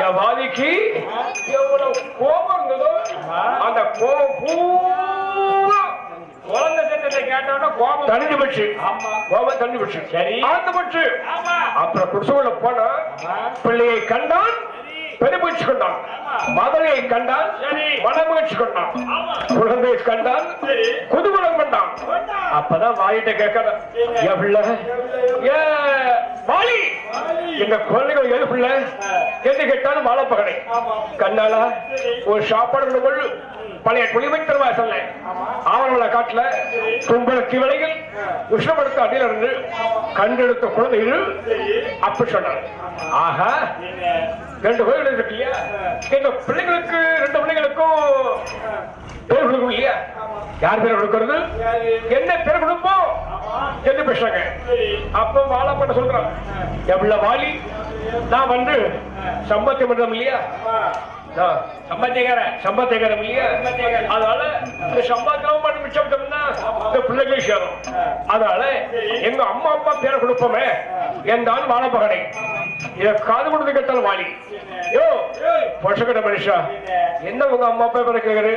என் வாதிக்கு எவ்வளவு கோபம் இருந்ததோ அந்த கோபம் பூரா குழந்தை சத்தத்தை கேட்டோம்னா கோபம் தணிஞ்சு போச்சு. கோபம் தணிஞ்சு போச்சு. சரி ஆழ்ந்து போச்சு. அப்புறம் குடிசைக்குள்ள போனா பிள்ளையை கண்டான், பெருமூச்சு கொண்டான். மகளை கண்டான், மனமூச்சு கொண்டான். குழந்தையை கண்டான், குதூகலம் கொண்டான். அப்பதான் வாயிட்ட கேட்கணும், ஏ வாலி இந்த குழந்தைகள் எது பிள்ளை எது கேட்டாலும் வாழப்பகனை கண்ணால ஒரு சாப்பாடு கொள்ளு பழைய குளிமைத்தருவா சொல்ல ஆவணங்களை காட்டுல கும்பலத்தி விலையில் உஷ்ணப்படுத்த அடியில் இருந்து கண்டெடுத்த குழந்தைகள் அப்படி சொன்னாங்க. ஆஹா 2 கோயில் இருக்கு இல்லையா, இந்த பிள்ளைங்களுக்கு 2 பிள்ளைங்களுக்கும் பேர் கொடுக்கும் இல்லையா, யார் பேர் கொடுக்கிறது, என்ன பேர் கொடுப்போம் என்று பேசுறாங்க. அப்ப வாழப்பட்ட சொல்றான், எவ்வளவு வாலி நான் வந்து சம்பத்தி பண்றோம் இல்லையா, சம்பத்திகாரம் இல்லையா, அதனால இந்த சம்பாத்தியம் பண்ணி மிச்சம்னா இந்த பிள்ளைகளை சேரும். அதனால எங்க அம்மா அப்பா பேரை கொடுப்போமே என்றால் வாழப்பகனை. இத காது கொடுத்து கேட்டால் வாலி, யோ பொசக்கட்ட மனுஷா என்ன உங்க அம்மா அப்பா பேரை கேட்கறது,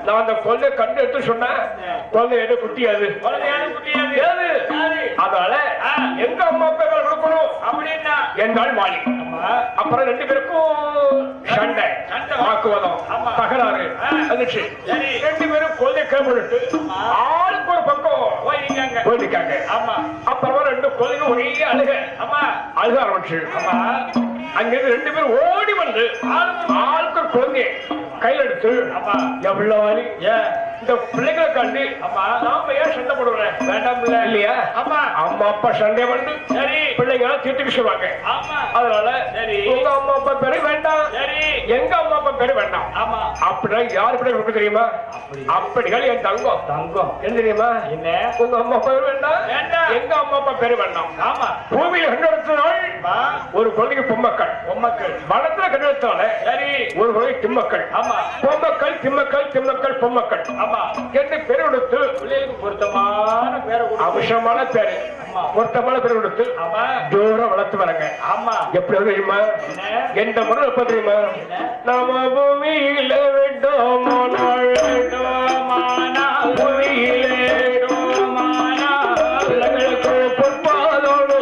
நான் அந்த குழந்தை கண்டு எடுத்து சொன்னேன், குழந்தை எது குட்டியாது, அதனால எங்க அம்மா அப்பா பேரை கொடுக்கணும் அப்படின்னா என்றால் வாலி. அப்புறம் 2 பேருக்கும் சண்டை வாக்குவாதம் தகராறு வந்துச்சு. 2 பேரும் குழந்தை கேட்டு ஆளுக்கு ஒரு பக்கம் போயிருக்காங்க. அப்புறமா 2 குழந்தைங்க ஒரே அழுக ஆரம்பிச்சு. அங்கிருந்து 2 பேரும் ஓடி வந்து ஆளுக்கு ஒரு குழந்தைய கையில் எடுத்து எவ்வளவு வாலி இந்த பிள்ளைகளை கண்டு நாம ஏன் சண்டை போடுறேன் வேண்டாம் இல்லையா, அம்மா அப்பா சண்டை பண்ணு சரி பிள்ளைங்க தீர்த்து சொல்லுவாங்க. அதனால உங்க அம்மா அப்பா பேரு வேண்டாம், எங்க அம்மா அப்பா பேரு வேண்டாம். அப்படின்னா யாரு பேரு கொடுக்க தெரியுமா, அப்படிகள் என் தங்கம் என்ன தெரியுமா, என்ன உங்க அம்மா அப்பா பேரு வேண்டாம், எங்க அம்மா அப்பா பேரு வேண்டாம். பூமியில கண்டு நாள் ஒரு குழந்தைக்கு பொம்மக்கள் வனத்துல கண்டு சரி ஒரு குழந்தை திம்மக்கள் பொம்மக்கள் திம்மக்கள் திம்மக்கள் பொம்மக்கள் என்ன பேர் கொடுத்து பிள்ளைகளுக்கு பொருத்தமான பேர், அவசியமான பேரு, பொருத்தமான பேர் கொடுத்து தூரம் வளர்த்து வராங்க. எப்படி தெரியுமா, எந்த முறை எப்ப தெரியுமா, நாம பூமியில விட்டோமானால் பூமியிலே பிள்ளைகளுக்கு பொற்பாதோடு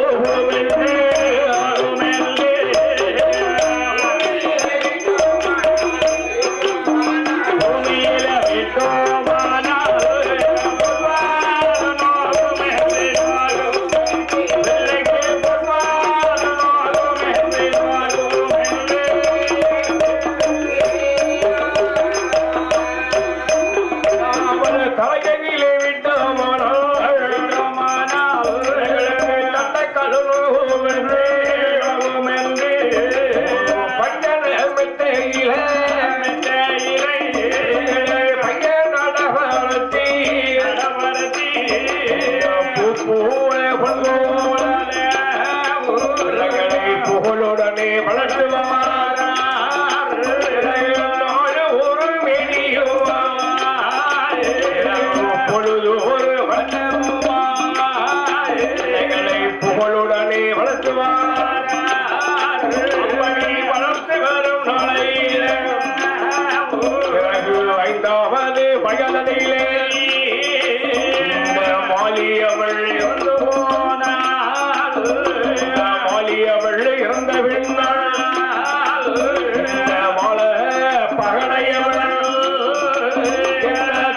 புகழுடனே வளர்த்துவார் ஒரு மெடியுவார் பொழுது ஒரு வளர்களை புகழுடனே வளர்த்துவார் வளர்த்து வரும் நாளையில பிறகு 5வது வயதிலே மாலியவள் இறந்து போனாள், மாலியவள் இறந்த பின்னால் மால பகடையவள்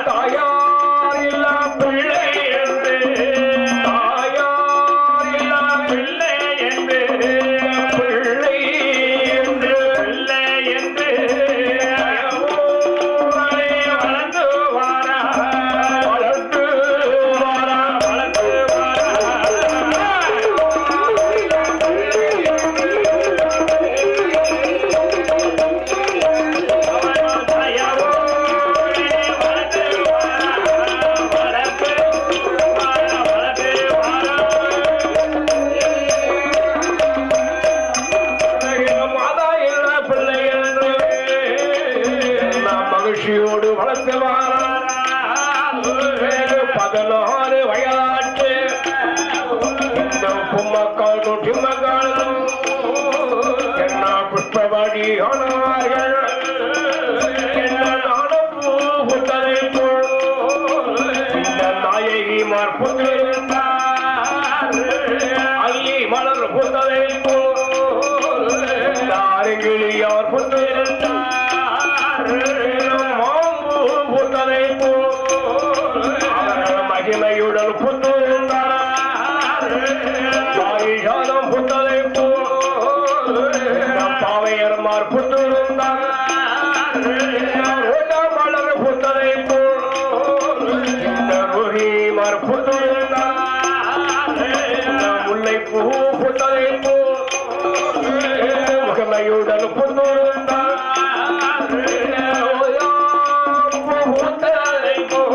தாயார் இல்லா பிள்ளை என்று தாயார் இல்லா பிள்ளை என்று பிள்ளை என்று பிள்ளை என்று வளர்ந்து வாரா அடியானார்கள் புத்தரை போல் இந்த நாயகிமார் புத்திருந்தார் அல்லி மலர் புத்தரை போல் நாரங்கிளியார் புத்திருந்தார் மாம்பு புத்தரை போல் மகிமையுடன் புத்திருந்தார் பாரிஜாதம் புத்தரை போல் பாவையர்மார் புத்திருந்தார் மலர் புத்தரை போல் இந்த ரோஹிமார் புத்திருந்தார் முல்லை பூ புத்தரை போல் முகமையுடன் புத்திருந்தார் புத்தரை போல்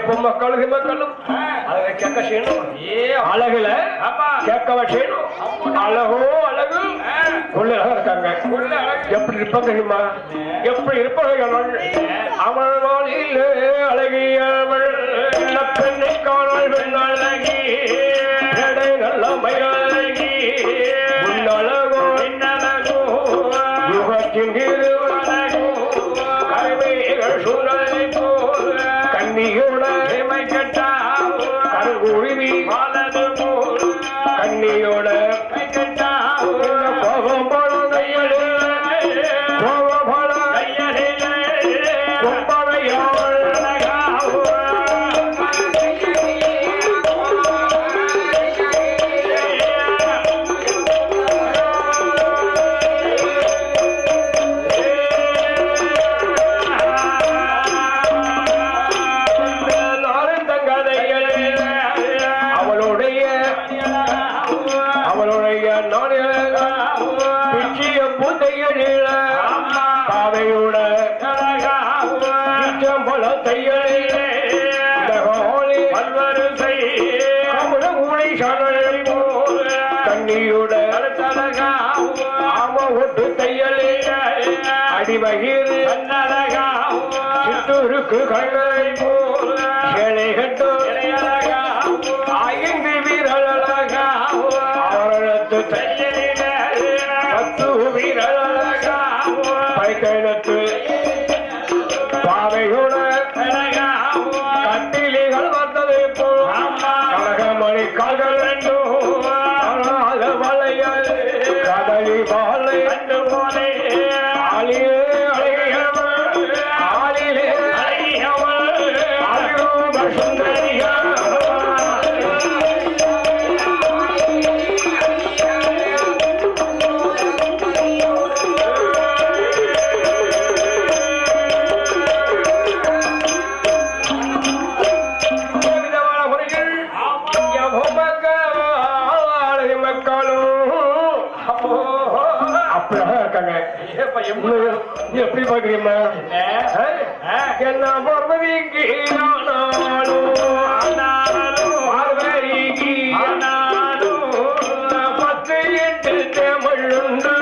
பொம்மக்களும் ஹிமக்களும் அதை கேட்க செய்யணும் அழகுல கேட்கவா செய்யணும் அழகோ அழகு உள்ள இருக்காங்க எப்படி இருப்பாங்க தெரியுமா எப்படி இருப்பார்கள் அவள் அழகியவள் பெண்ணை காணல் பெண் அழகி நல்ல மயிலழகி உன்னழகோ என்னழகோ யுகத்தின் கருமைகள் சூழலை போல் கண்ணியோட கருங்குருவி கண்ணியோட கோபம் போல கோபம் போல கொம்பனையாள் அடிவகிறு சித்தூருக்கு கண்ணை போல் சேலை கட்டு ஐந்து வீரழகா அவரத்து பத்து வீரழகா பைக்கணத்து பாவையோட கட்டிலிகள் வந்ததை போல் கனகமணி கால்கள் ரெண்டும் வளையல் கதலி வாழை அன்று போலே எப்படி பாக்குறீமா என்ன பார்வதிக்கு பார்வதிக்கு 10 8 தேமழுண்டு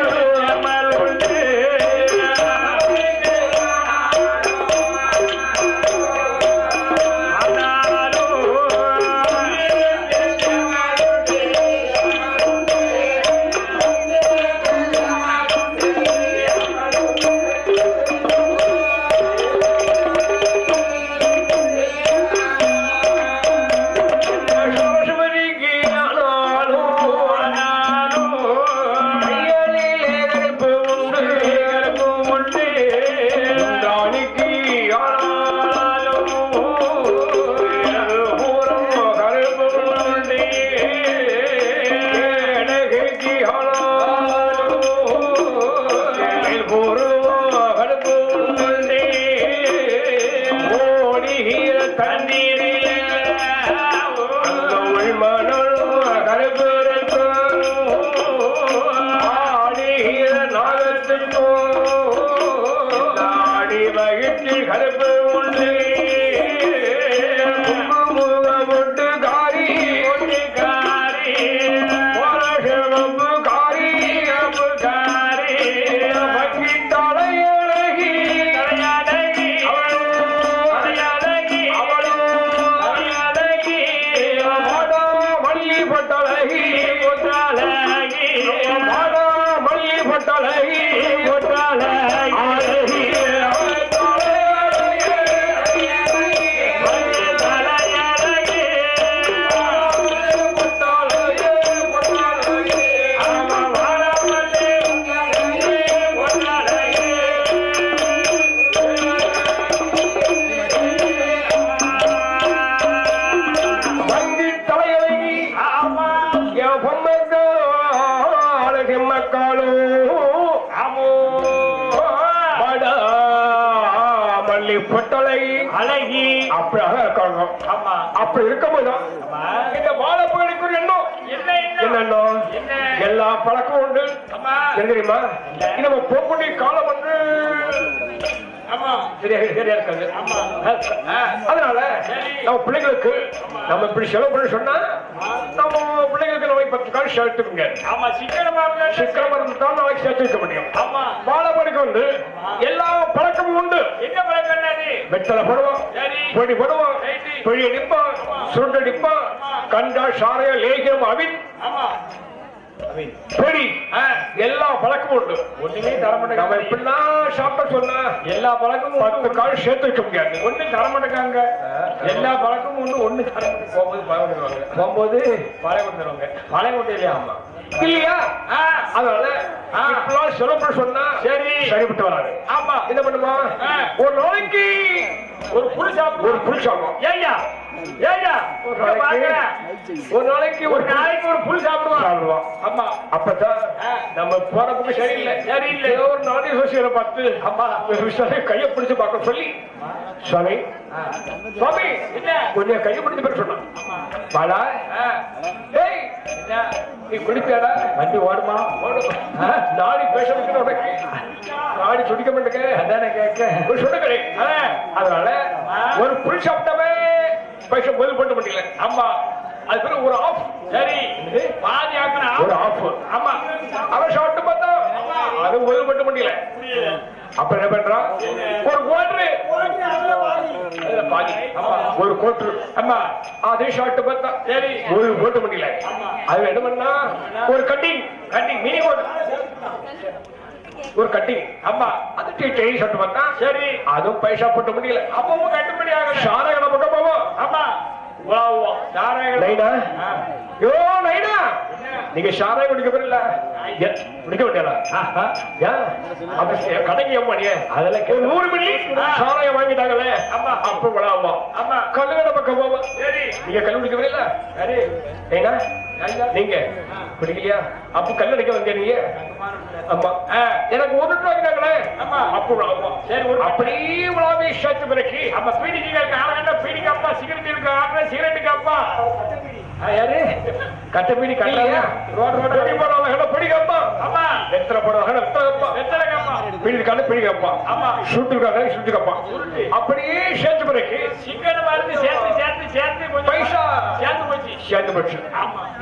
நாடி வயிற்றில் கருப்பு உண்டு முட்டு காரி காரி சிவப்பு காரி காரி பக்கி தலையழகி மல்லி பட்டழகி மல்லி பட்டழகி பொட்டலை அழகி அப்படி அழகா இருக்காங்க. அப்படி இருக்கும்போதுதான் இந்த வாழைப்பழக்கு எண்ணம் என்னென்ன எல்லா பழக்கம் உண்டு தெரியுமா? நம்ம போக்குடி காலம் வந்து சரியா இருக்காது. அதனால நம்ம பிள்ளைகளுக்கு நம்ம இப்படி செலவு பண்ண சொன்னா நம்ம பிள்ளைகளுக்கு நம்ம 10 கால் சேர்த்துக்குங்க. சிக்கனமா இருந்தாலும் நாளைக்கு சேர்த்து வைக்க முடியும். வாழைப்பழக்கு வந்து எல்லா பழக்கமும் உண்டு. என்ன பழக்கம்? வெத்தலை போடுவோம், பொடி போடுவோம், பொடி அடிப்போம், சுருண்டு அடிப்போம், கண்டா சாரைய லேகியம் அவின் பொடி எல்லா பழக்கமும் உண்டு. ஒண்ணுமே தர மாட்டேங்க. இப்படிலாம் சாப்பிட சொன்னா எல்லா பழக்கமும் 10 கால் சேர்த்து வைக்க முடியாது. ஒண்ணு தர மாட்டேங்க. எல்லா பழக்கமும் ஒண்ணு தர போகும்போது பழைய கொடுத்துருவாங்க. பழைய கொண்டு இல்லையா? ஆமா இல்லையா? அதனால இப்பெல்லாம் சொல்லப்பட சொன்னா சரி சரிப்பட்டு வராது. ஆமா என்ன பண்ணுமா? ஒரு நாளைக்கு ஒரு புல் சாப்பிடுவோம். ஏய்யா ஒரு நாளைக்கு ஒரு புல் சாப்பிடுவோம். ஆமா அப்பதான் நம்ம போறதுக்கு சரியில்லை ஏதோ ஒரு நாளைக்கு சோசியலை பார்த்து அம்மா கையை பிடிச்சு பார்க்க சொல்லி சுவாமி கொஞ்சம் கையை பிடிச்சு பேர் சொன்னான். பாடா நீ குடிப்பாடா வண்டி ஓடுமா? நாடி பேச வைக்கணும் உனக்கு. நாடி சுடிக்க மாட்டேங்க. அதானே கேட்க சொல்லுங்க. அதனால ஒரு புல் சாப்பிட்டவே பைசா முதல் பண்ண முடியல. ஆமா அது பேர் ஒரு ஆஃப். சரி பாதி ஆக்கின ஒரு ஆஃப். ஆமா அவன் சாப்பிட்டு பார்த்தா அது முதல் பண்ண முடியல. அப்ப என்ன பண்றான்? ஒரு கோட்ரு பாதி ஒரு கோட்ரு. ஆமா அதே சாப்பிட்டு பார்த்தா சரி ஒரு போட்டு முடியல. அது என்ன பண்ணா ஒரு கட்டிங் மினி கோட் ஒரு கட்டிங். ஆமா அது டெய்லி சாப்பிட்டு பார்த்தா சரி அதுவும் பைசா போட்ட முடியல. அப்பவும் கட்டுப்படி ஆகல. சாரகனை மட்டும் போவோம். ஆமா நீங்க சாராயம் குடிக்க போறீங்களா? குடிக்க வேண்டியதா? கடைக்கு ஏமாடியே அதெல்லாம் 100 மில்லி சாராயம் வாங்கிட்டாங்களே. அப்ப விழாமா கல்லுகடை பக்கம் போவோம். நீங்க கல்லு குடிக்க போறீங்களா? நீங்க குடிக்கலையா? அப்ப கல்லு அடிக்க வந்தீங்க நீங்க. ஆமா எனக்கு 1 ரூபாய் வாங்கிட்டாங்களே. அப்ப விழாமா சரி அப்படியே விழாவே சேர்த்து பிறகு அப்ப பீடிக்கு ஆளகண்டா பீடிக்காப்பா சிகரெட் சிகரெட்டுக்கு அப்பா யாரு கட்ட பீடி கட்டலையா? ரோடு போடுவாங்க பிடிக்கப்பா. ஆமா வெத்தலை போடுவாங்க வெத்தலை காப்பா பீடிக்கான பீடிக்கப்பா. ஆமா சுட்டுக்காக சுட்டுக்கப்பா. அப்படியே சேர்த்து பிறகு சிக்கன் மருந்து சேர்த்து பைசா சேர்த்து போச்சு.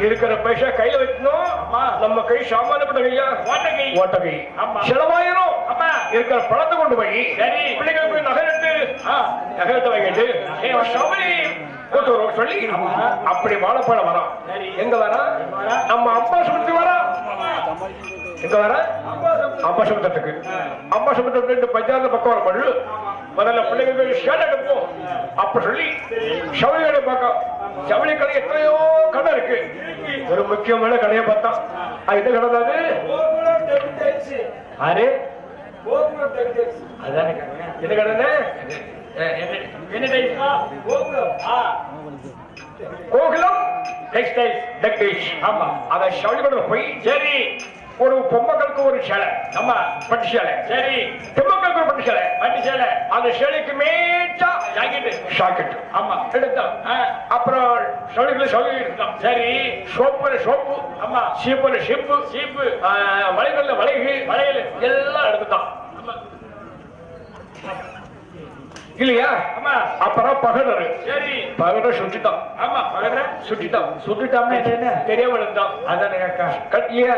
இருக்கிற பைசா கையில வைக்கணும். நம்ம கை சாமானப்பட்ட கையா ஓட்ட கை செலவாயிரும். இருக்கிற பழத்தை கொண்டு போய் பிள்ளைகள் போய் நகரத்தை வாங்கிட்டு சொல்லி அப்படி வாழைப்பழம் வரும். எங்க வர? நம்ம அம்மா சுமத்தி வர. எங்க வர? அம்மா சுமத்தத்துக்கு. அம்மா சுமத்த பஞ்சாயத்து பக்கம் வர மழு முதல்ல பிள்ளைங்களுக்கு ஷேட் எடுப்போம். அப்ப சொல்லி சவுளி கடை பார்க்க. சவுளி கடை எத்தனையோ கடை இருக்கு. ஒரு முக்கியமான கடையை பார்த்தா இது கடை அரே அதானே என்ன கடை? கோகுலம் டெக்ஸ்டைல்ஸ். ஆமா அத சவுளி கடை போய் சரி ஒரு பொம்மக்களுக்கு ஒரு சேலை, ஆமா பட்டு சேலை. சரி, பொம்மக்களுக்கு ஒரு பட்டு சேலை, பட்டு சேலை. அந்த சேலைக்கு மேட்டா ஜாக்கெட், ஆமா எடுத்தோம். அப்புறம் சோழிகளை சொல்லி எடுத்தோம். சரி, சோப்பு சோப்பு, ஆமா சீப்பு சீப்பு சீப்பு, வளைகள்ல வளைகு வளையல் எல்லாம் எடுத்துட்டோம் இல்லையா? ஆமா. அப்புறம் பகடரு. சரி, பகடரை சுட்டிட்டோம். ஆமா, பகடரை சுட்டிட்டோம். சுட்டிட்டோம்னா என்ன தெரியாம இருந்தோம். அதானே கட்டியா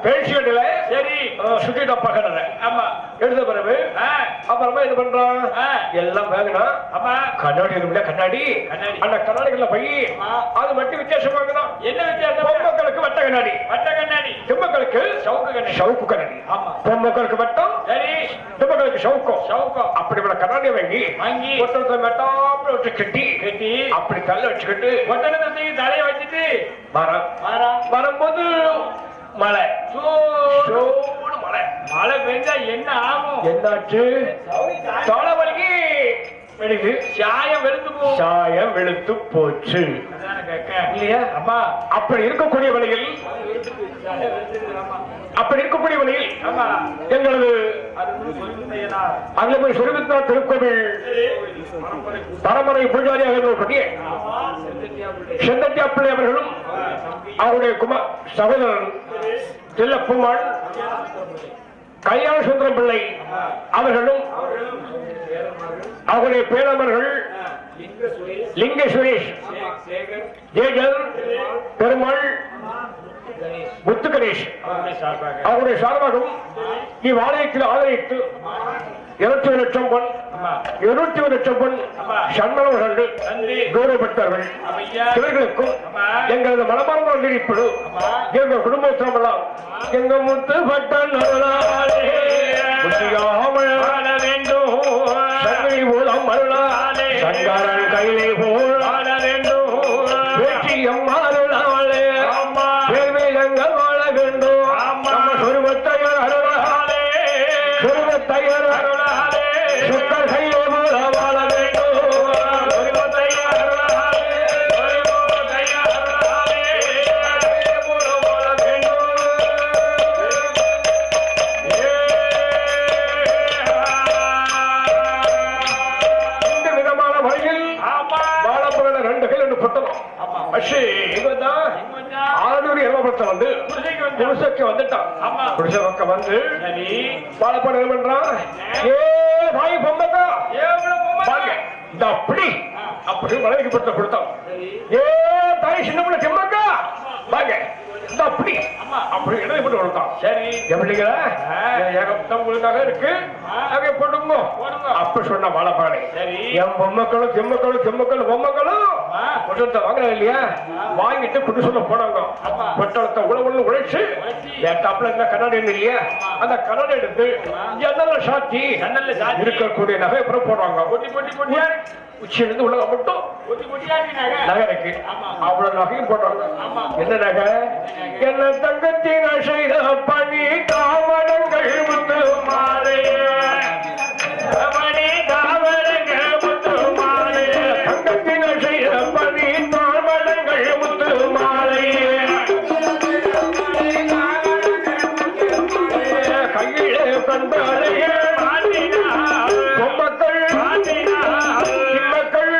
பேசியதுல. சரி, சுட்டிட்டோம் பகடரை. ஆமா, எடுத்த பிறகு அப்புறமா இது பண்றோம் எல்லாம் வாங்கினா. ஆமா, கண்ணாடி இருக்குல்ல, கண்ணாடி கண்ணாடி. அந்த கண்ணாடிகள்ல போய் அது மட்டும் வித்தியாசம் வாங்கணும். என்ன வித்தியாசம்? பொம்மக்களுக்கு வட்ட கண்ணாடி, வட்ட கண்ணாடி. திம்மக்களுக்கு சவுக்கு கண்ணாடி, சவுக்கு கண்ணாடி. ஆமா, பொம்மக்களுக்கு வட்டம். சரி, திம்மக்களுக்கு சவுக்கம், சவுக்கம். அப்படிப்பட்ட கண்ணாடியை வாங்கி வாங்கி ஒட்டத்தை மெட்டாப்புல வச்சு கட்டி கட்டி அப்படி கல்ல வச்சுக்கிட்டு ஒட்டத்தை தலைய வச்சுட்டு வரும்போது மழை, மழை மழை பெஞ்சா என்ன ஆகும்? என்னாச்சு? தலைவலிக்கு வெளுத்து சாயம் வெளுத்து போச்சு, சாயம் வெளுத்து போச்சு இல்லையா? அம்மா, அப்படி இருக்கக்கூடிய வழியில், அப்படி இருக்கக்கூடிய வழியில் எங்களது அங்கே போய் சொருவித்தா திருக்கோவில் பரம்பரை பூஜாரியாக இருக்கக்கூடிய செந்தட்டியா பிள்ளை அவர்களும் அவருடைய குமார் சகோதரன் தில்லப்புமாள் கல்யாண சுந்தரம் பிள்ளை அவர்களும் அவருடைய பேரமர்கள் லிங்க சுரேஷ், ஜேஜர், பெருமாள், முத்து கணேஷ் அவருடைய சார்பாகவும் இவ்வாலயத்தில் ஆதரித்து 21 லட்சம் பொன், 21 லட்சம் பொன் சன்மானவர்கள் கௌரவப்பட்டார்கள். இவர்களுக்கும் எங்களது மனமார்ந்த நன்றிப்படு எங்கள் குடும்பத்தினமெல்லாம் எங்க முத்து பட்டன் வேண்டும் சங்கை மூலம் அருளாலே சங்காரன் கையிலே போல் வேண்டும் வெற்றியம் அருளாலே வேர்மையங்கள் வாழ வேண்டும் நம்ம சொருவத்தையர் அருளாலே சொருவத்தையர் அருளாலே சுத்தர் கையிலே போல வாழ வேண்டும் சொருவத்தையர் அருளாலே சொருவத்தையர் அருளாலே போல வாழ வேண்டும். இந்த விதமான வழியில் வாழப்பட 2 கையில் 2 புத்தகம் ஆடூர் எல்வபுரத்தை வந்து குடிசைக்கு வந்துட்டான். குடிசை பக்கம் வந்து வாழப்பட என்ன பண்றான்? ஏ பாய் பொம்மக்கா இந்த அப்படி அப்படி வளைவுக்கு படுத்த கொடுத்தோம். ஏ தாய் சின்ன பிள்ளை செம்மக்கா வாங்க இந்த அப்படி அப்படி இடத்தை போட்டு கொடுத்தான். சரி, எப்படிங்கிற ஏகப்பட்டவங்களுக்காக இருக்கு அங்கே போட்டுங்க அப்ப சொன்ன வாழப்பாடை. என் பொம்மக்களும் செம்மக்களும் செம்மக்களும் பொம்மக்களும் பொட்டலத்தை வாங்கினா இல்லையா? வாங்கிட்டு குடிசைல போனாங்க. பொட்டலத்தை உழவுன்னு உழைச்சு ஏட்டாப்புல இந்த கண்ணாடி இல்லையா? அந்த கண்ணாடி எடுத்து ஜன்னல்ல சாத்தி இருக்கக்கூடிய நகை அப்புறம் போடுவாங்க. உச்சியிலிருந்து உலகம் மட்டும் நகை இருக்கு. அவ்வளவு நகையும் போடுறாங்க. என்ன நகை? என்ன தங்கத்தின் செய்த பணி தாவரங்கள் முத்து மாலை, பணி தாவரங்கள் முத்து மாலை, தங்கத்தின் செய்த பணி தாவரங்கள் முத்து மாலை, கையிலே கண்டாலையே பொம்மக்கள் சிம்மக்கள்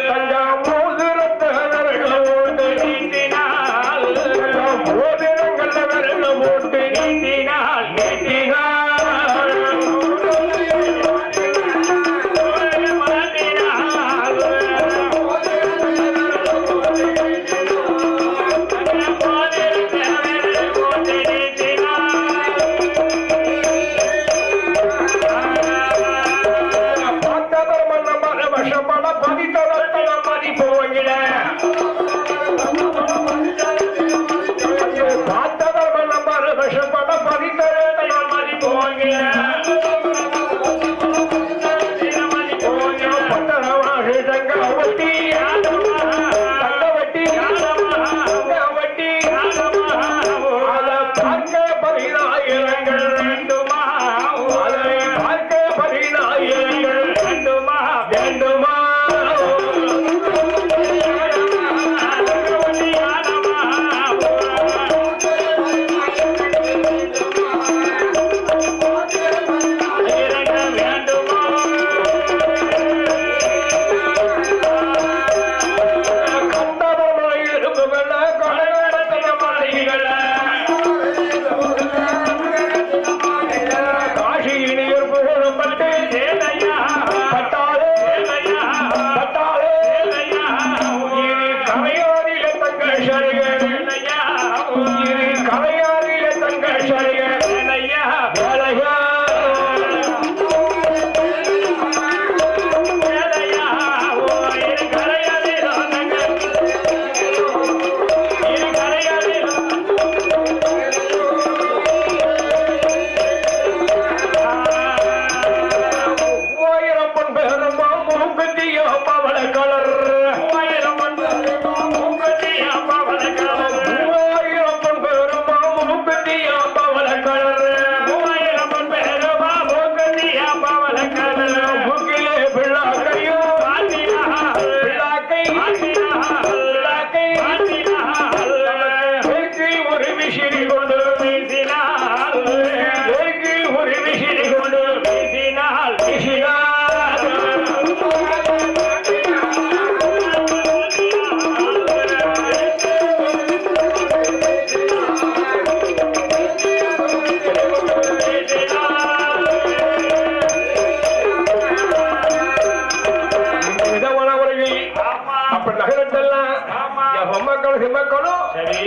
தங்கம் மோதிரத்த விரல்கள் ஓட்டு நீந்தினால், மோதிரங்கள் விரல்கள் ஓட்டு நீந்தினால் நீந்தினால்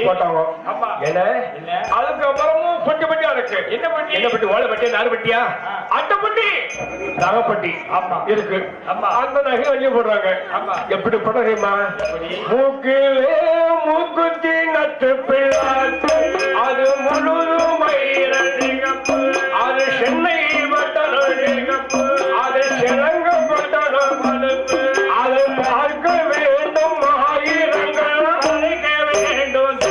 போட்டாங்க. என்ன அதுக்கப்புறமும் பட்டி பட்டியா இருக்கு. என்ன பட்டி? ஓலை பட்டி, நாறு பட்டியா, அட்டைப்பட்டி, நகைப்பட்டி இருக்கு. அந்த நகை வெளியே போடுறாங்க. எப்படி போடுறீமா? மூக்கிலே மூக்குத்தி நட்டு பிள்ளாட்டு அது முழுதும் மயிரடிகப்பு, அது சென்னை பட்டணப்பு, அது சிலங்கப்பட்டணம் படுப்பு, அதை பார்க்க வேண்டும் ஆயிரங்கள் அழைக்க வேண்டும்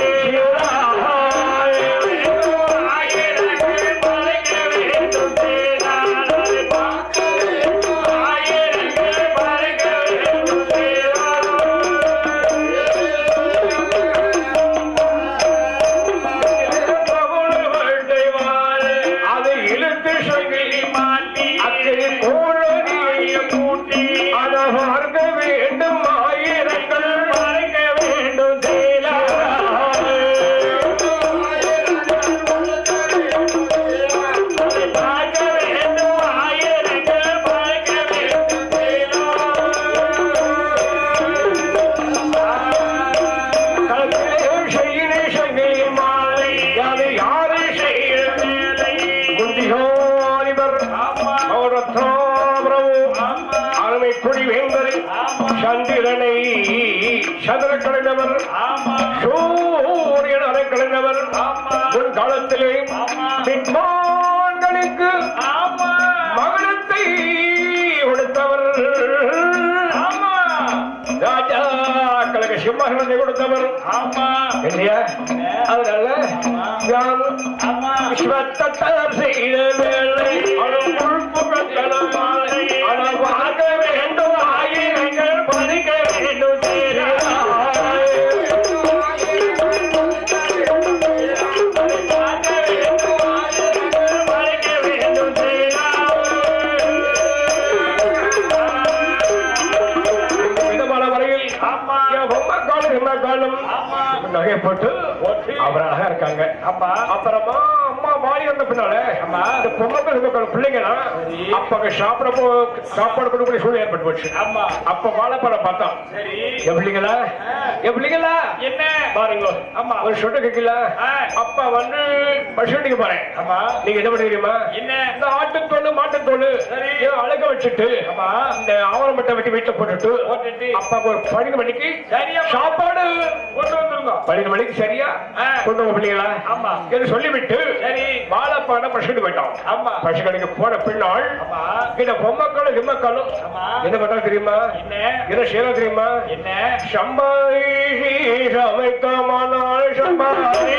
சந்திரனை சதுர கலைந்தவர், சூரியன் அரை கலைந்தவர், முன்காலத்திலே வித்வான்களுக்கு மகனத்தை கொடுத்தவர், ராஜாக்களுக்கு சிம்மகனத்தை கொடுத்தவர் இல்லையா? அதனால விஸ்வத்தார் செய்த வேலை ஆனால் பார்க்க வேண்டும் ஆயிரங்கள் பதிக்க வேண்டும் நகை போட்டு அவர் அழகா இருக்காங்க. அப்புறமா அம்மா வாரி வந்த பின்னால இந்த பொம்மக்கள் பிள்ளைங்கலாம் அப்ப சாப்பாடு கொடுக்கக்கூடிய சூழ்நிலை ஏற்பட்டு போச்சு. அப்ப வாழைப்பழம் பார்த்தோம். எப்படிங்களா எப்படிங்களா என்ன பாருங்க ஒரு சொட்டு கேட்கல. அப்ப வந்து பசுட்டிக்கு போறேன். நீங்க என்ன பண்ணுவீங்கம்மா? என்ன இந்த ஆட்டுத்தோடு மாட்டுத்தோடு அழக வச்சுட்டு இந்த ஆவணமட்டை வெட்டி வீட்டுல போட்டுட்டு அப்பா ஒரு 12 மணிக்கு சாப்பாடு கொண்டு வந்துருங்க. 12 மணிக்கு சரியா கொண்டு வர பிள்ளைங்களா என்று சொல்லிவிட்டு வாழைப்பாட பசுட்டு போயிட்டோம். பசு கடைக்கு போன பின்னாள் இந்த பொம்மக்களும் கிம்மக்களும் என்ன பண்ணா தெரியுமா? என்ன செய்யலாம் தெரியுமா? என்ன சம்பாரி சமைக்கமானால் சம்பாரி